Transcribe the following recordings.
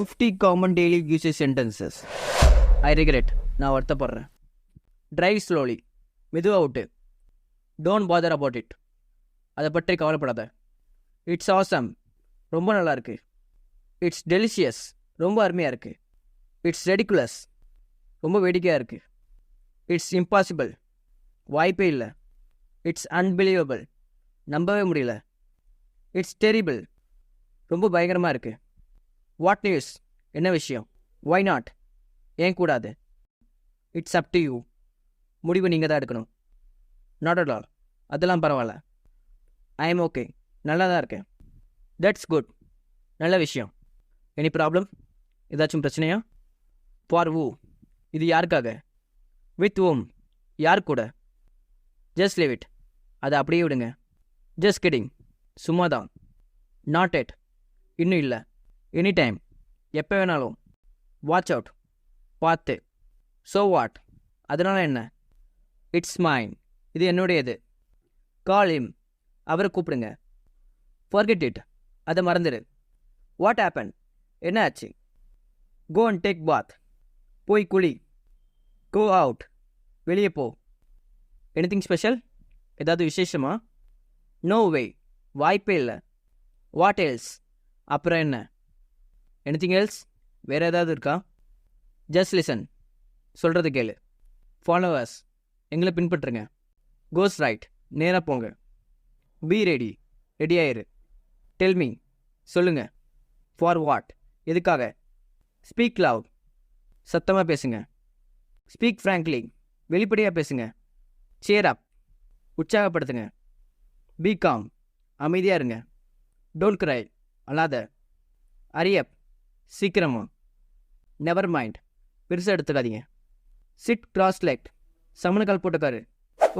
50 common daily usage sentences. I regret. நான் வருத்தப்படுறேன். Drive slowly. மெதுவாக விட்டு. Don't bother about it. அதை பற்றி கவலைப்படாத. It's awesome. ரொம்ப நல்லா இருக்கு. It's delicious. ரொம்ப அருமையாக இருக்கு. It's ridiculous. ரொம்ப வேடிக்கையாக இருக்கு. It's impossible. வாய்ப்பே இல்லை. It's unbelievable. நம்பவே முடியல. It's terrible. ரொம்ப பயங்கரமாக இருக்கு. What news? என்ன விஷயம்? Why not? ஏன் கூடாது? It's up to you. முடிவு நீங்கள் தான் எடுக்கணும். Not at all. அதெல்லாம் பரவாயில்ல. I am okay. நல்லா தான் இருக்கேன். That's good. நல்ல விஷயம். Any problem? ஏதாச்சும் பிரச்சனையா? For who? இது யாருக்காக? With whom? யார் கூட? Just leave it. அதை அப்படியே விடுங்க. Just kidding. சும்மா தான். Not yet. இன்னும் இல்லை. Any time. எப்போ வேணாலும். Watch out. பார்த்து. So what? அதனால் என்ன? It's mine. இது என்னுடையது. Call him. அவரை கூப்பிடுங்க. Forget it. அதை மறந்துடு. What happen? என்ன ஆச்சு? Go and take bath. போய் குளி. Go out. வெளியே போ. Anything special? ஏதாவது விசேஷமா? No way. வாய்ப்பே இல்லை. What else? அப்புறம் என்ன? Anything else? வேறு ஏதாவது இருக்கா? Just listen. சொல்கிறது கேளு. ஃபாலோவர்ஸ். எங்களை பின்பற்றுங்க. Goes right. நேராக போங்க. Be ready. ரெடி ஆயிரு. Tell me. சொல்லுங்க. For what? எதுக்காக? Speak loud. சத்தமாக பேசுங்க. Speak frankly. வெளிப்படையாக பேசுங்க. Cheer up. உற்சாகப்படுத்துங்க. Be calm. அமைதியாக இருங்க. Don't cry. அழாத. அரியப். சீக்கிரமா. Never mind. பெருசாக எடுத்துக்காதீங்க. Sit cross legged. சமணக்கால் போட்டுக்காரு.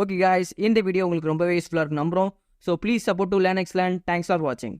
ஓகே காய்ஸ், இந்த வீடியோ உங்களுக்கு ரொம்பவே யூஸ்ஃபுல்லாக இருக்கும் நம்புகிறோம். So please support to learn excellent. Thanks for வாட்சிங்.